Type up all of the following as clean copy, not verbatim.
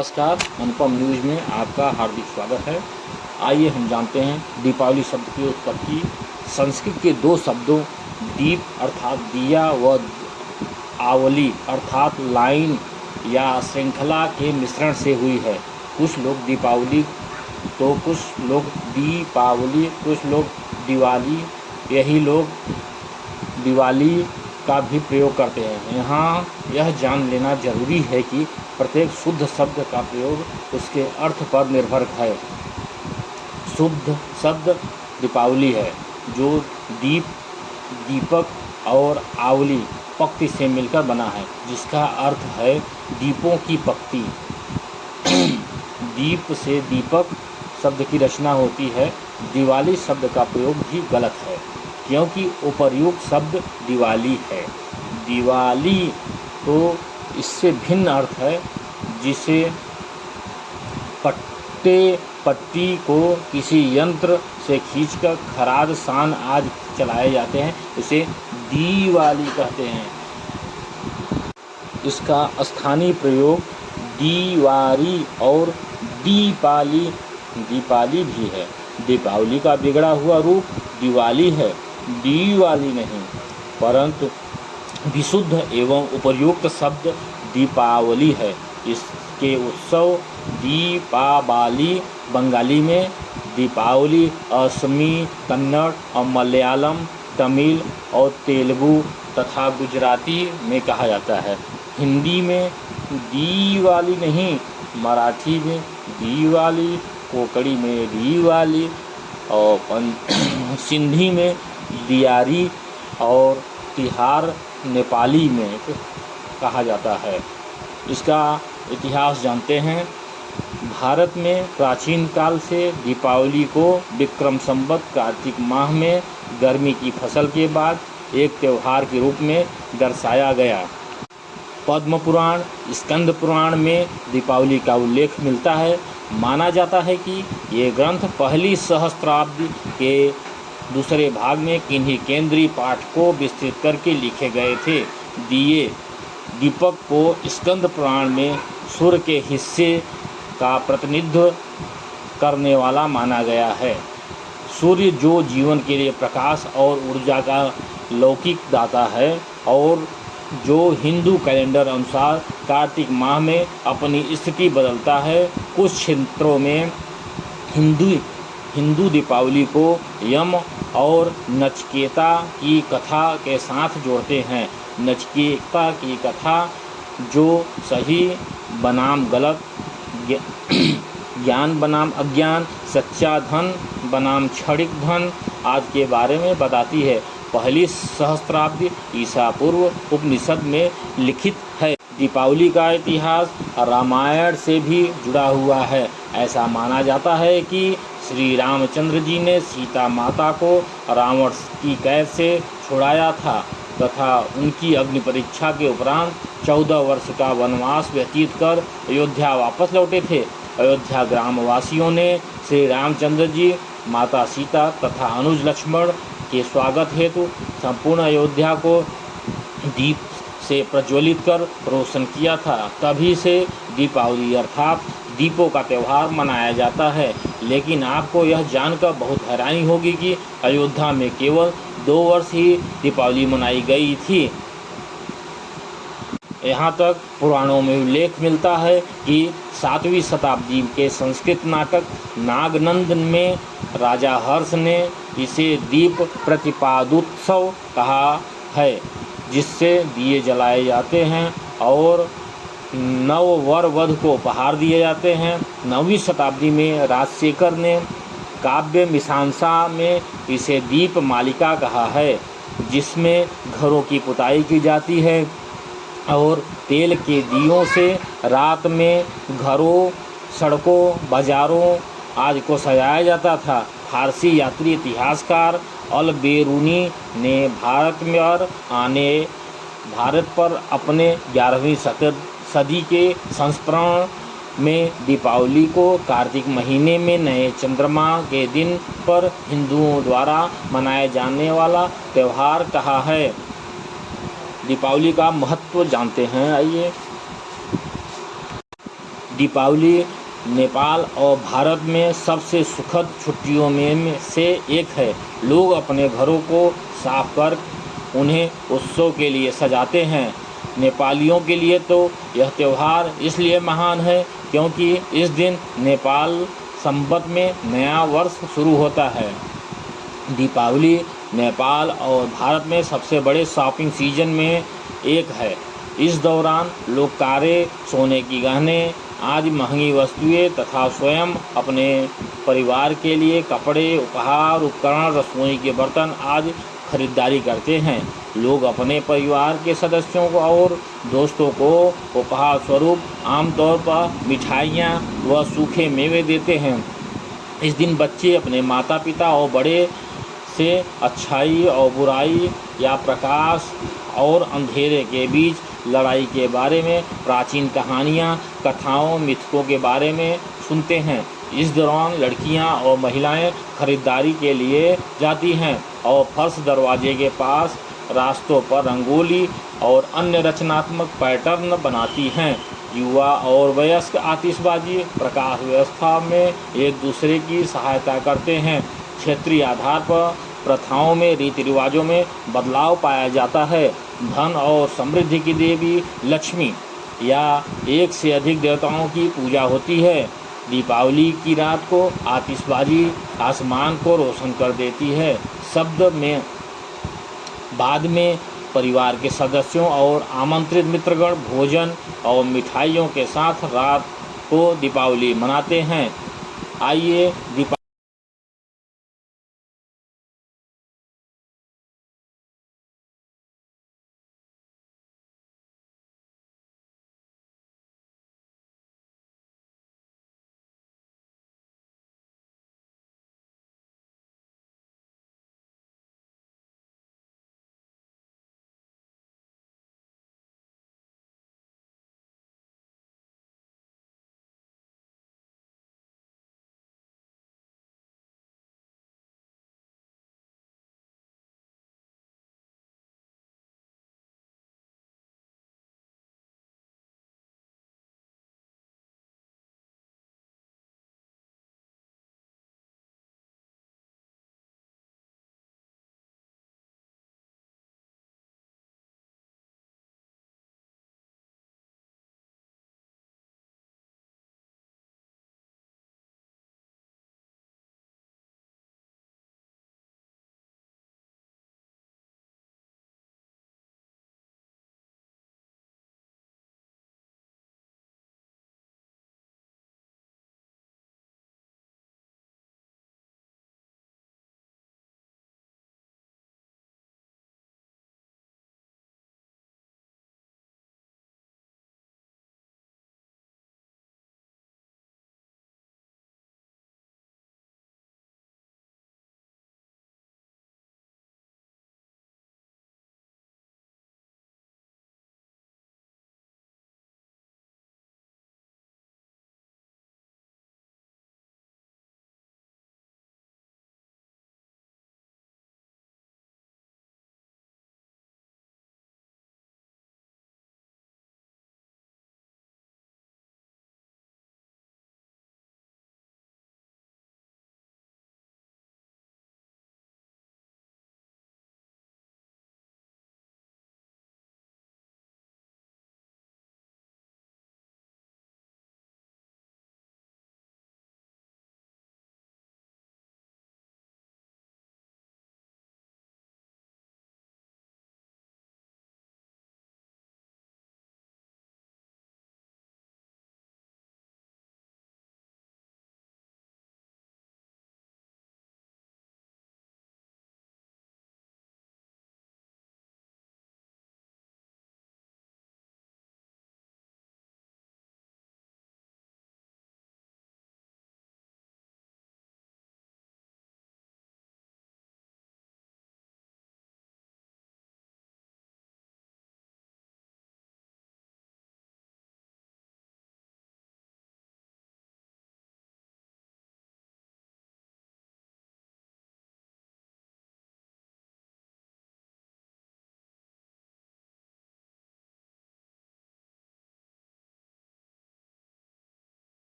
नमस्कार, अनुपम न्यूज़ में आपका हार्दिक स्वागत है। आइए हम जानते हैं दीपावली शब्द की उत्पत्ति। संस्कृत के दो शब्दों दीप अर्थात दिया व आवली अर्थात लाइन या श्रृंखला के मिश्रण से हुई है। कुछ लोग दीपावली तो कुछ लोग दीपावली, कुछ लोग दिवाली, यही लोग दिवाली का भी प्रयोग करते हैं। यहाँ यह जान लेना जरूरी है कि प्रत्येक शुद्ध शब्द का प्रयोग उसके अर्थ पर निर्भर है। शुद्ध शब्द दीपावली है, जो दीप, दीपक और आवली पंक्ति से मिलकर बना है, जिसका अर्थ है दीपों की पंक्ति। दीप से दीपक शब्द की रचना होती है। दिवाली शब्द का प्रयोग भी गलत है, क्योंकि उपर्युक्त शब्द दिवाली है। दिवाली तो इससे भिन्न अर्थ है, जिसे पट्टी को किसी यंत्र से खींचकर खराद सान आदि चलाए जाते हैं, उसे दीवाली कहते हैं। इसका स्थानीय प्रयोग दीवारी और दीपाली भी है। दीपावली का बिगड़ा हुआ रूप दिवाली है, दीवाली नहीं। परंतु विशुद्ध एवं उपर्युक्त शब्द दीपावली है। इसके उत्सव दीपावली बंगाली में, दीपावली असमी, कन्नड़ और मलयालम, तमिल और तेलुगु तथा गुजराती में कहा जाता है। हिंदी में दीवाली नहीं, मराठी में दीवाली, कोंकणी में दीवाली और सिंधी में दियारी और तिहार नेपाली में कहा जाता है। इसका इतिहास जानते हैं। भारत में प्राचीन काल से दीपावली को विक्रम संवत कार्तिक माह में गर्मी की फसल के बाद एक त्यौहार के रूप में दर्शाया गया। पद्म पुराण, स्कंद पुराण में दीपावली का उल्लेख मिलता है। माना जाता है कि ये ग्रंथ पहली सहस्त्राब्दी के दूसरे भाग में किन्हीं केंद्रीय पाठ को विस्तृत करके लिखे गए थे। दीपक को स्कंद पुराण में सूर्य के हिस्से का प्रतिनिधित्व करने वाला माना गया है। सूर्य जो जीवन के लिए प्रकाश और ऊर्जा का लौकिक दाता है और जो हिंदू कैलेंडर अनुसार कार्तिक माह में अपनी स्थिति बदलता है। कुछ क्षेत्रों में हिंदू दीपावली को यम और नचिकेता की कथा के साथ जोड़ते हैं। नचिकेता की कथा, जो सही बनाम गलत, ज्ञान बनाम अज्ञान, सच्चा धन बनाम क्षणिक धन आदि के बारे में बताती है। पहली सहस्त्राब्दी ईसा पूर्व उपनिषद में लिखित है। दीपावली का इतिहास रामायण से भी जुड़ा हुआ है। ऐसा माना जाता है कि श्री रामचंद्र जी ने सीता माता को रावण की कैद से छुड़ाया था तथा उनकी अग्नि परीक्षा के उपरांत 14 वर्ष का वनवास व्यतीत कर अयोध्या वापस लौटे थे। अयोध्या ग्रामवासियों ने श्री रामचंद्र जी, माता सीता तथा अनुज लक्ष्मण के स्वागत हेतु संपूर्ण अयोध्या को दीप से प्रज्वलित कर रोशन किया था। तभी से दीपावली अर्थात दीपों का त्यौहार मनाया जाता है। लेकिन आपको यह जानकर बहुत हैरानी होगी कि अयोध्या में केवल 2 वर्ष ही दीपावली मनाई गई थी। यहाँ तक पुराणों में उल्लेख मिलता है कि 7वीं शताब्दी के संस्कृत नाटक नागनंद में राजा हर्ष ने इसे दीप प्रतिपादोत्सव कहा है, जिससे दिए जलाए जाते हैं और नव वर वधू को उपहार दिए जाते हैं। 9वीं शताब्दी में राजशेखर ने काव्य मीमांसा में इसे दीप मालिका कहा है, जिसमें घरों की पुताई की जाती है और तेल के दियों से रात में घरों, सड़कों, बाजारों आदि को सजाया जाता था। फारसी यात्री इतिहासकार अल बेरूनी ने भारत पर अपने 11वीं सदी के संस्मरण में दीपावली को कार्तिक महीने में नए चंद्रमा के दिन पर हिंदुओं द्वारा मनाए जाने वाला त्यौहार कहा है। दीपावली का महत्व जानते हैं। आइए, दीपावली नेपाल और भारत में सबसे सुखद छुट्टियों में से एक है। लोग अपने घरों को साफ कर उन्हें उत्सव के लिए सजाते हैं। नेपालियों के लिए तो यह त्यौहार इसलिए महान है क्योंकि इस दिन नेपाल संवत में नया वर्ष शुरू होता है। दीपावली नेपाल और भारत में सबसे बड़े शॉपिंग सीजन में एक है। इस दौरान लोग कारें, सोने की गहने आदि महंगी वस्तुएं तथा स्वयं अपने परिवार के लिए कपड़े, उपहार, उपकरण, रसोई के बर्तन आदि खरीदारी करते हैं। लोग अपने परिवार के सदस्यों को और दोस्तों को उपहार स्वरूप आमतौर पर मिठाइयाँ व सूखे मेवे देते हैं। इस दिन बच्चे अपने माता पिता और बड़े से अच्छाई और बुराई या प्रकाश और अंधेरे के बीच लड़ाई के बारे में प्राचीन कहानियाँ, कथाओं, मिथकों के बारे में सुनते हैं। इस दौरान लड़कियां और महिलाएं खरीदारी के लिए जाती हैं और फर्श, दरवाजे के पास, रास्तों पर रंगोली और अन्य रचनात्मक पैटर्न बनाती हैं। युवा और वयस्क आतिशबाजी प्रकाश व्यवस्था में एक दूसरे की सहायता करते हैं। क्षेत्रीय आधार पर प्रथाओं में, रीति रिवाजों में बदलाव पाया जाता है। धन और समृद्धि की देवी लक्ष्मी या एक से अधिक देवताओं की पूजा होती है। दीपावली की रात को आतिशबाजी आसमान को रोशन कर देती है। शब्द में बाद में परिवार के सदस्यों और आमंत्रित मित्रगण भोजन और मिठाइयों के साथ रात को दीपावली मनाते हैं। आइए दीपा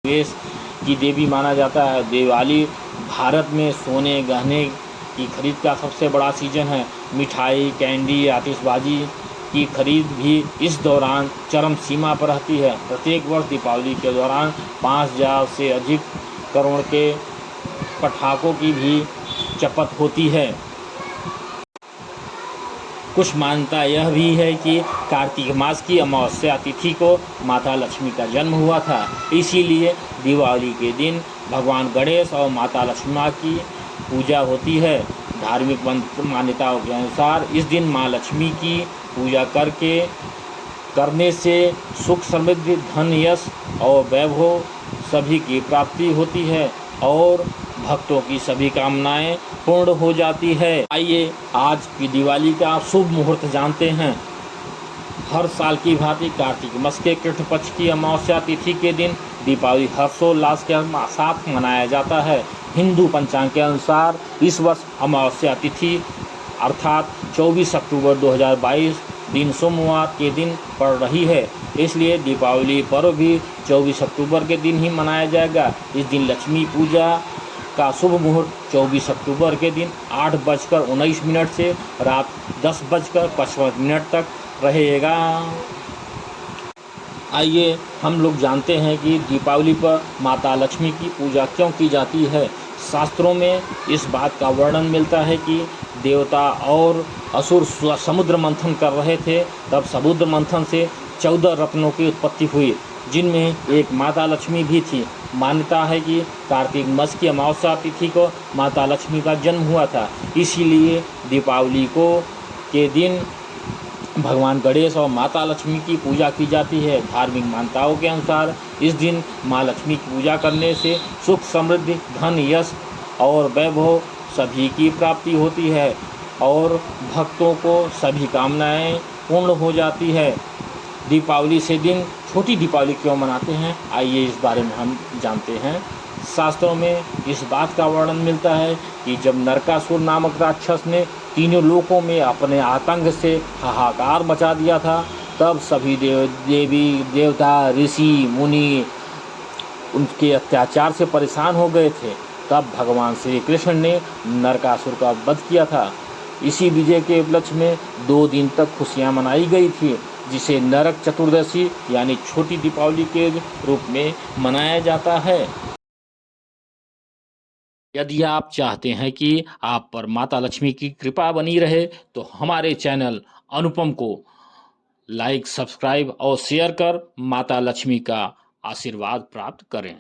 निवेश की देवी माना जाता है। दिवाली भारत में सोने गहने की खरीद का सबसे बड़ा सीजन है। मिठाई, कैंडी, आतिशबाजी की खरीद भी इस दौरान चरम सीमा पर रहती है। प्रत्येक वर्ष दीपावली के दौरान 5,000 से अधिक करोड़ के पटाखों की भी खपत होती है। कुछ मान्यता यह भी है कि कार्तिक मास की अमावस्या तिथि को माता लक्ष्मी का जन्म हुआ था, इसीलिए दिवाली के दिन भगवान गणेश और माता लक्ष्मी की पूजा होती है। धार्मिक मान्यताओं के अनुसार इस दिन माँ लक्ष्मी की पूजा करने से सुख, समृद्धि, धन, यश और वैभव सभी की प्राप्ति होती है और भक्तों की सभी कामनाएं पूर्ण हो जाती है। आइए आज की दिवाली का शुभ मुहूर्त जानते हैं। हर साल की भांति कार्तिक मास के कृष्ण पक्ष की अमावस्या तिथि के दिन दीपावली हर्षोल्लास के साथ मनाया जाता है। हिंदू पंचांग के अनुसार इस वर्ष अमावस्या तिथि अर्थात 24 अक्टूबर 2022 दिन सोमवार के दिन पड़ रही है, इसलिए दीपावली पर्व भी 24 अक्टूबर के दिन ही मनाया जाएगा। इस दिन लक्ष्मी पूजा का शुभ मुहूर्त 24 अक्टूबर के दिन 8:19 से रात 10:55 तक रहेगा। आइए हम लोग जानते हैं कि दीपावली पर माता लक्ष्मी की पूजा क्यों की जाती है। शास्त्रों में इस बात का वर्णन मिलता है कि देवता और असुर समुद्र मंथन कर रहे थे, तब समुद्र मंथन से 14 रत्नों की उत्पत्ति हुई, जिनमें एक माता लक्ष्मी भी थी। मान्यता है कि कार्तिक मास की अमावस्या तिथि को माता लक्ष्मी का जन्म हुआ था, इसीलिए दीपावली के दिन भगवान गणेश और माता लक्ष्मी की पूजा की जाती है। धार्मिक मान्यताओं के अनुसार इस दिन माँ लक्ष्मी की पूजा करने से सुख, समृद्धि, धन, यश और वैभव सभी की प्राप्ति होती है और भक्तों को सभी कामनाएं पूर्ण हो जाती है। दीपावली से दिन छोटी दीपावली क्यों मनाते हैं, आइए इस बारे में हम जानते हैं। शास्त्रों में इस बात का वर्णन मिलता है कि जब नरकासुर नामक राक्षस ने तीनों लोकों में अपने आतंक से हाहाकार मचा दिया था, तब सभी देवी देवता, ऋषि मुनि उनके अत्याचार से परेशान हो गए थे। तब भगवान श्री कृष्ण ने नरकासुर का वध किया था। इसी विजय के उपलक्ष्य में 2 दिन तक खुशियां मनाई गई थी, जिसे नरक चतुर्दशी यानी छोटी दीपावली के रूप में मनाया जाता है। यदि आप चाहते हैं कि आप पर माता लक्ष्मी की कृपा बनी रहे, तो हमारे चैनल अनुपम को लाइक, सब्सक्राइब और शेयर कर माता लक्ष्मी का आशीर्वाद प्राप्त करें।